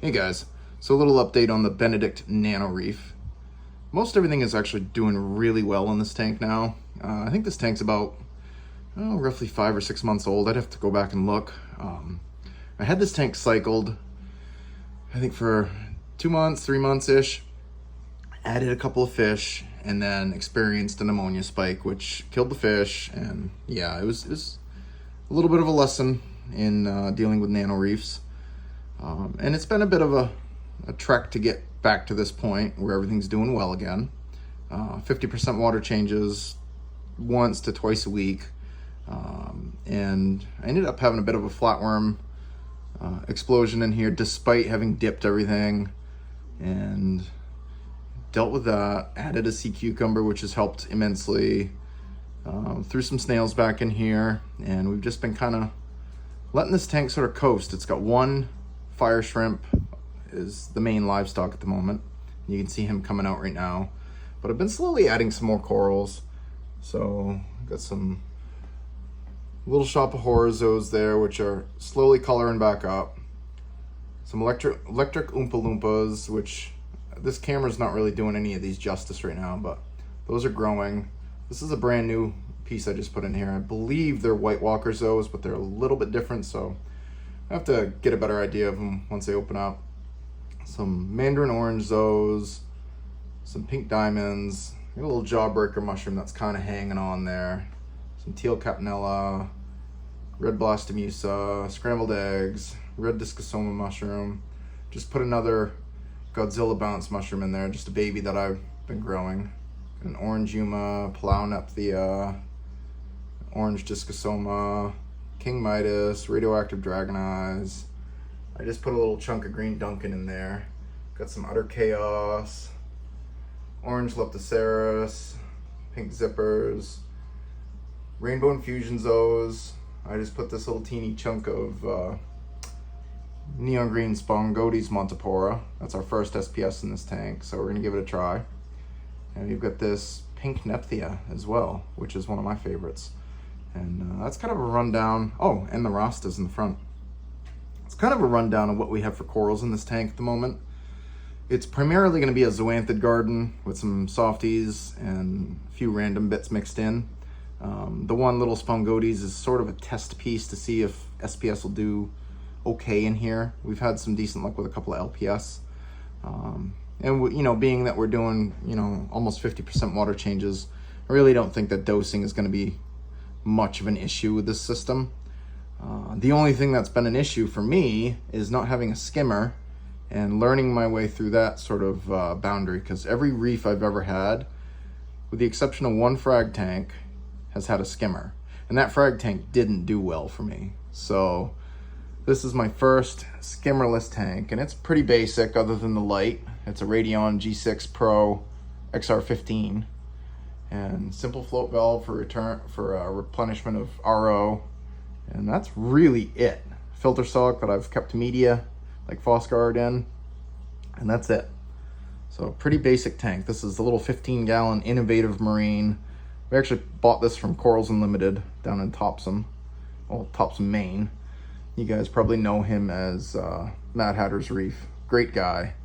Hey guys, so a little update on the Benedict Nano reef. Most everything is actually doing really well in this tank now. I think this tank's about roughly 5 or 6 months old. I'd have to go back and look. I had this tank cycled, I think for 2 months, 3 months-ish. Added a couple of fish and then experienced an ammonia spike, which killed the fish. And yeah, it was a little bit of a lesson in dealing with nano reefs. And it's been a bit of a trek to get back to this point where everything's doing well again. 50% water changes once to twice a week. And I ended up having a bit of a flatworm explosion in here despite having dipped everything, and dealt with that. Added a sea cucumber, which has helped immensely. Threw some snails back in here, and we've just been kind of letting this tank sort of coast. It's got one fire shrimp is the main livestock at the moment. You can see him coming out right now, but I've been slowly adding some more corals. So got some little shop of horizos there, which are slowly coloring back up. Some electric Oompa Loompas, which this camera's not really doing any of these justice right now, but those are growing. This is a brand new piece I just put in here. I believe they're White Walker zoos, but they're a little bit different, so I have to get a better idea of them once they open up. Some Mandarin Orange zoos, some Pink Diamonds, a little Jawbreaker mushroom that's kind of hanging on there, some Teal Capanella, Red Blastomusa, Scrambled Eggs, Red Discosoma mushroom. Just put another Godzilla Bounce mushroom in there, just a baby that I've been growing. An Orange Yuma, Plaunaphthia, Orange Discosoma, King Midas, Radioactive Dragon Eyes. I just put a little chunk of Green Duncan in there. Got some Utter Chaos, Orange Leptoceras, Pink Zippers, Rainbow Infusion Zoes. I just put this little teeny chunk of Neon Green Spongotes Montipora. That's our first SPS in this tank, so we're gonna give it a try. And we've got this Pink Nephthia as well, which is one of my favorites. And that's kind of a rundown. Oh, and the Rastas in the front. It's kind of a rundown of what we have for corals in this tank at the moment. It's primarily going to be a zoanthid garden with some softies and a few random bits mixed in. The one little Spongotes is sort of a test piece to see if SPS will do okay in here. We've had some decent luck with a couple of LPS. And being that we're doing, almost 50% water changes, I really don't think that dosing is going to be much of an issue with this system. The only thing that's been an issue for me is not having a skimmer and learning my way through that sort of boundary, because every reef I've ever had, with the exception of one frag tank, has had a skimmer. And that frag tank didn't do well for me. So this is my first skimmerless tank, and it's pretty basic other than the light. It's a Radion G6 Pro XR15. And simple float valve for replenishment of RO, and that's really it. Filter sock that I've kept media like Fosguard in, and that's it. So pretty basic tank. This is a little 15-gallon Innovative Marine. We actually bought this from Corals Unlimited down in Topsom, Maine. You guys probably know him as Mad Hatter's Reef. Great guy,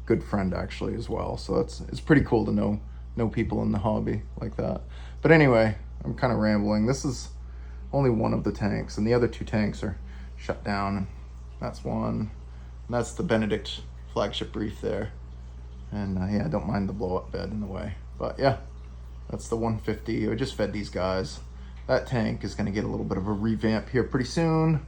good friend actually as well. So it's pretty cool to know people in the hobby like that. But anyway, I'm kind of rambling. This is only one of the tanks, and the other two tanks are shut down. That's one, and that's the Benedict flagship reef there. And yeah, I don't mind the blow-up bed in the way. But yeah, that's the 150. I just fed these guys. That tank is going to get a little bit of a revamp here pretty soon,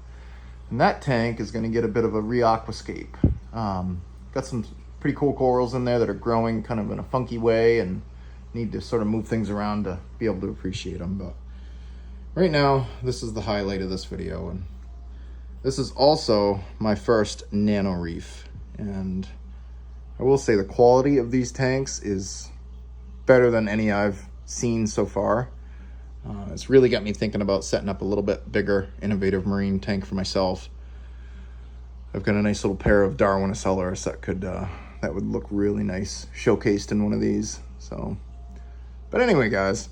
and that tank is going to get a bit of a re-aquascape. Got some pretty cool corals in there that are growing kind of in a funky way, and need to sort of move things around to be able to appreciate them. But right now, this is the highlight of this video, and this is also my first nano reef. And I will say the quality of these tanks is better than any I've seen so far. It's really got me thinking about setting up a little bit bigger Innovative Marine tank for myself. I've got a nice little pair of Darwin Acellus that would look really nice showcased in one of these. So, but anyway, guys,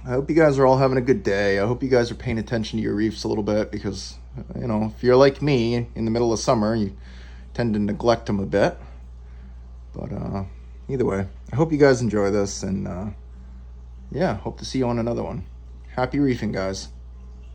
I hope you guys are all having a good day. I hope you guys are paying attention to your reefs a little bit, because You know, if you're like me in the middle of summer, you tend to neglect them a bit. But either way, I hope you guys enjoy this, and yeah, hope to see you on another one. Happy reefing, guys.